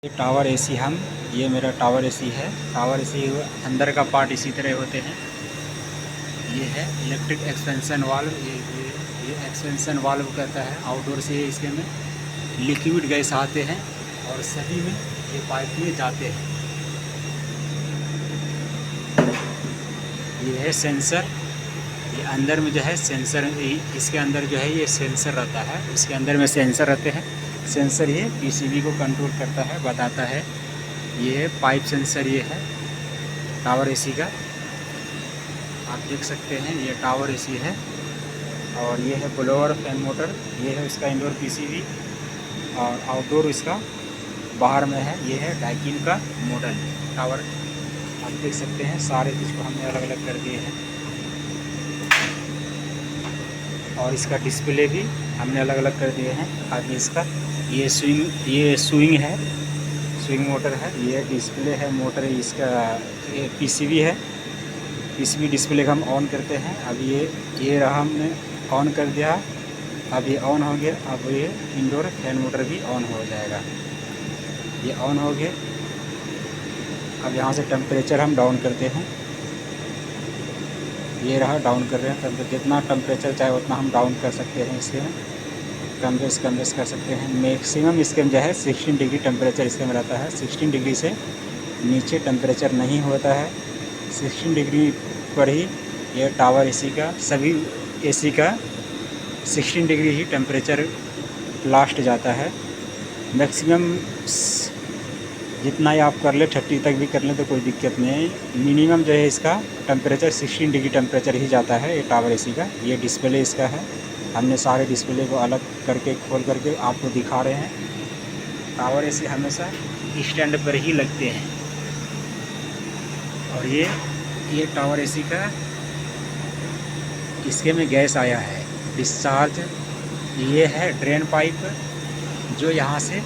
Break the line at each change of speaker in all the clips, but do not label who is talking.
ये tower AC ये मेरा टावर एसी है। टावर एसी अंदर का पार्ट इसी तरह होते हैं। ये है इलेक्ट्रिक एक्सपेंशन वाल्व। ये एक्सपेंशन वाल्व कहता है। आउटडोर से इसके में लिक्विड गैस आते हैं और सभी में ये पाइप में जाते हैं। ये है सेंसर। ये अंदर में जो है सेंसर, इसके अंदर जो है ये सेंसर रहता है। इसके अंदर में सेंसर रहते हैं। सेंसर ये पीसीबी को कंट्रोल करता है, बताता है। ये है पाइप सेंसर। ये है टावर एसी का, आप देख सकते हैं। ये टावर एसी है। और ये है ब्लोअर फैन मोटर। ये है उसका इंडोर पीसीबी और आउटडोर इसका बाहर में है। ये है डाइकिन का मॉडल टावर। आप देख सकते हैं सारे चीज़ को हमने अलग अलग कर दिए हैं। और इसका डिस्प्ले भी हमने अलग अलग कर दिए हैं। आगे इसका ये स्विंग है, स्विंग मोटर है। ये डिस्प्ले है, मोटर है। इसका ये पीसीबी है। पीसीबी डिस्प्ले का हम ऑन करते हैं। अब ये रहा, हमने ऑन कर दिया। अब ये ऑन हो गया। अब ये इंडोर फैन मोटर भी ऑन हो जाएगा। ये ऑन हो गया। अब यहाँ से टेम्परेचर हम डाउन करते हैं। ये रहा, डाउन कर रहे हैं। जितना टेम्परेचर चाहे उतना हम डाउन कर सकते हैं। इसके में कम बेस कर सकते हैं। मैक्सिमम इसके में जो है 16 डिग्री टेम्परेचर इसके में रहता है। 16 डिग्री से नीचे टेम्परेचर नहीं होता है। 16 डिग्री पर ही ये टावर एसी का, सभी एसी का 16 डिग्री ही टेम्परेचर लास्ट जाता है। मैक्सिमम जितना ही आप कर ले, 30 तक भी कर लें तो कोई दिक्कत नहीं है। मिनिमम जो है इसका टेम्परेचर 16 डिग्री टेम्परेचर ही जाता है ये टावर एसी का। ये डिस्प्ले इसका है। हमने सारे डिस्प्ले को अलग करके खोल करके आपको दिखा रहे हैं। टावर एसी हमेशा स्टैंड पर ही लगते हैं। और ये टावर एसी का, इसके में गैस आया है डिस्चार्ज। ये है ड्रेन पाइप, जो यहाँ से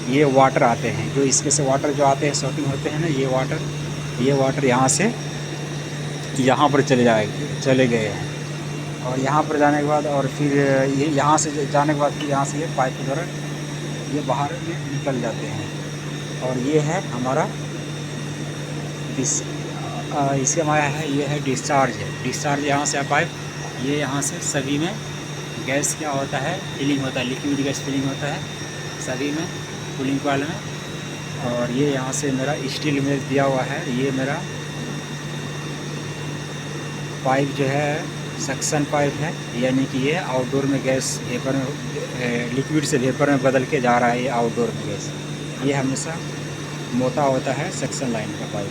ये वाटर आते हैं, जो इसके से वाटर जो आते हैं शॉटिंग होते हैं ना, ये वाटर यहाँ से यहाँ पर चले गए हैं। और यहाँ पर जाने के बाद और फिर ये यहाँ से जाने के बाद फिर यहाँ से ये पाइप के द्वारा ये बाहर में निकल जाते हैं। और ये है हमारा इसके हमारा है, ये है डिस्चार्ज यहाँ से पाइप। ये यहाँ से सभी में गैस क्या होता है, फिलिंग होता है। लिक्विड गैस फिलिंग होता है सभी में, कूलिंग कॉइल में। और ये यहाँ से मेरा स्टील में दिया हुआ है। ये मेरा पाइप जो है सक्शन पाइप है, यानी कि ये आउटडोर में गैस वेपर में, लिक्विड से वेपर में बदल के जा रहा है। ये आउटडोर में गैस, ये हमेशा मोटा होता है सक्शन लाइन का पाइप।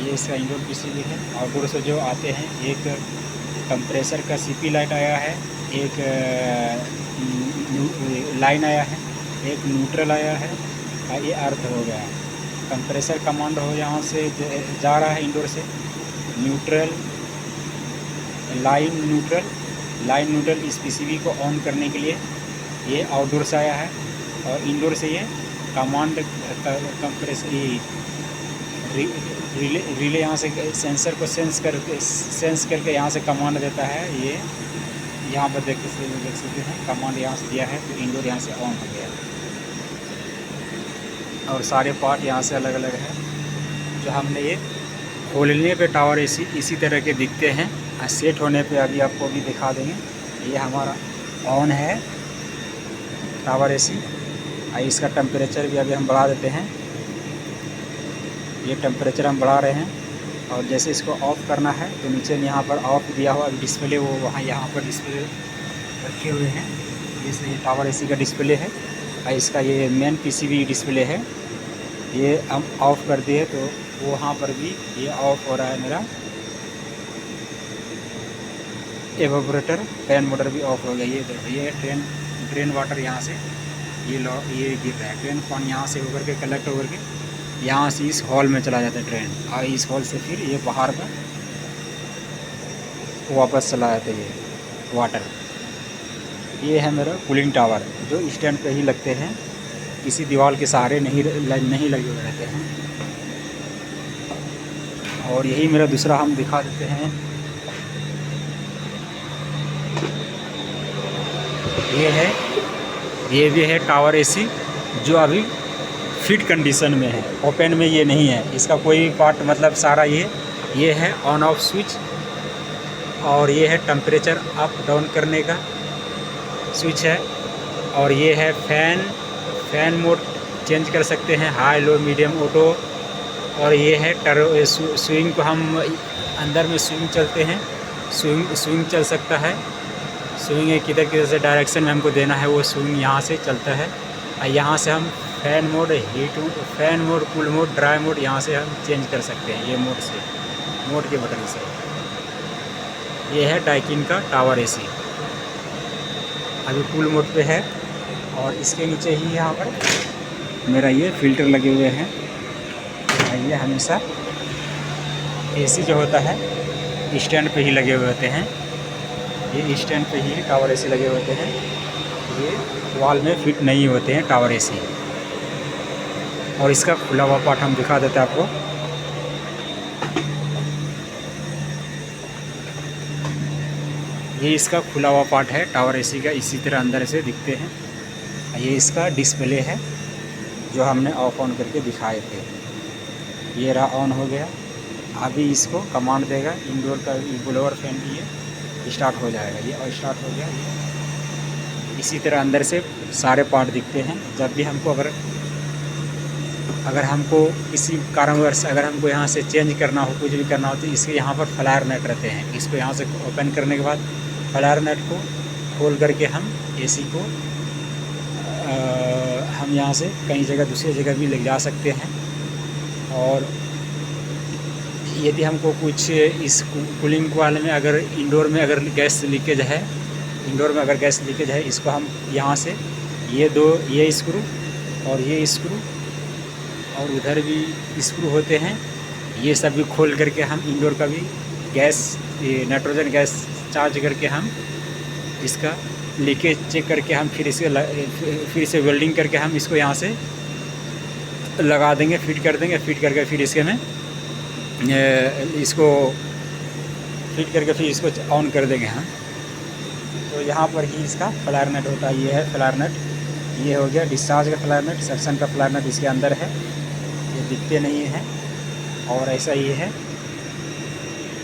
ये इसका इंडोर पीसीबी है। आउटडोर से जो आते हैं, एक कंप्रेसर का सीपी लाइट आया है, एक लाइन आया है, एक न्यूट्रल आया है। ये अर्थ हो गया। कंप्रेसर कमांड हो यहाँ से जा रहा है इंडोर से। न्यूट्रल लाइन न्यूट्रल इस पीसीबी को ऑन करने के लिए ये आउटडोर से आया है। और इंडोर से ये कमांड कंप्रेसर रिले यहाँ से सेंसर को सेंस करके यहाँ से कमांड देता है। ये यहाँ पर देख सकते हैं, कमांड यहाँ से दिया है तो इंडोर यहाँ से ऑन हो गया। और सारे पार्ट यहाँ से अलग अलग है। जो हमने ये खोलने पे टावर एसी इसी तरह के दिखते हैं। सेट होने पे अभी आपको भी दिखा देंगे। ये हमारा ऑन है टावर एसी। इसका टेम्परेचर भी अभी हम बढ़ा देते हैं। ये टेम्परेचर हम बढ़ा रहे हैं। और जैसे इसको ऑफ़ करना है तो नीचे में यहाँ पर ऑफ़ दिया हुआ डिस्प्ले, वो वहाँ यहाँ पर डिस्प्ले रखे हुए हैं। जैसे ये टावर एसी का डिस्प्ले है। इसका ये मेन पीसीबी डिस्प्ले है। ये हम ऑफ़ कर दिए तो वहाँ पर भी ये ऑफ़ हो रहा है मेरा। एवापोरेटर फैन मोटर भी ऑफ हो गया। ये देखो, ये ड्रेन वाटर यहाँ से ये गिर रहा है। ड्रेन पानी यहाँ से होकर के कलेक्ट होकर के यहाँ से इस हॉल में चला जाता है ड्रेन। और इस हॉल से फिर ये बाहर में वापस चला जाता है ये वाटर। ये है मेरा कूलिंग टावर, जो स्टैंड पे ही लगते हैं, किसी दीवार के सहारे नहीं लगे हुए रहते हैं। और यही मेरा दूसरा हम दिखा देते हैं। ये भी है टावर एसी, जो अभी फिट कंडीशन में है, ओपन में ये नहीं है। इसका कोई पार्ट मतलब सारा ये है ऑन ऑफ स्विच, और ये है टेम्परेचर अप डाउन करने का स्विच है, और ये है फैन मोड चेंज कर सकते हैं, हाई लो मीडियम ऑटो। और ये है स्विंग को हम अंदर में स्विंग चलते हैं, स्विंग चल सकता है। स्विंग किधर से डायरेक्शन में हमको देना है वो स्विंग यहाँ से चलता है। यहाँ से हम fan mode, fan mode, cool mode, dry mode यहाँ से हम चेंज कर सकते हैं, ये मोड से, मोड के बटन से। ये है डाइकिन का टावर एसी, अभी कूल मोड पे है। और इसके नीचे ही यहाँ पर मेरा ये फ़िल्टर लगे हुए हैं। ये हमेशा एसी जो होता है स्टैंड पे ही लगे हुए होते हैं, ये स्टैंड पे ही टावर एसी लगे होते हैं, ये वॉल में फिट नहीं होते हैं टावर एसी। और इसका खुला हुआ पार्ट हम दिखा देते हैं आपको। ये इसका खुला हुआ पार्ट है टावर एसी का, इसी तरह अंदर से दिखते हैं। ये इसका डिस्प्ले है जो हमने ऑफ ऑन करके दिखाए थे। ये रहा ऑन हो गया। अभी इसको कमांड देगा इंडोर का ब्लोअर फैन, ये स्टार्ट हो जाएगा। ये और स्टार्ट हो गया। ये इसी तरह अंदर से सारे पार्ट दिखते हैं। जब भी हमको अगर हमको किसी कारणवश अगर हमको यहाँ से चेंज करना हो, कुछ भी करना हो, तो इसके यहाँ पर फ्लायर नेट रहते हैं। इसको यहाँ से ओपन करने के बाद फ्लायर नेट को खोल करके हम एसी को हम यहाँ से कई जगह दूसरी जगह भी ले जा सकते हैं। और यदि हमको कुछ इस कूलिंग वाले में अगर इंडोर में अगर गैस लीकेज है, इसको हम यहाँ से ये स्क्रू और ये स्क्रू और उधर भी स्क्रू होते हैं, ये सब भी खोल करके हम इंडोर का भी गैस, नाइट्रोजन गैस चार्ज करके हम इसका लीकेज चेक करके हम फिर से वेल्डिंग करके हम इसको यहाँ से लगा देंगे, फिट कर देंगे। फिट करके फिर इसके में इसको फिट करके फिर इसको ऑन कर देंगे हम। तो यहाँ पर ही इसका फ्लायर नेट होता है। ये है फ्लायर नेट, ये हो गया डिस्चार्ज का फ्लायर नेट, सक्शन का फ्लायर नेट इसके अंदर है, ये दिखते नहीं हैं। और ऐसा ही है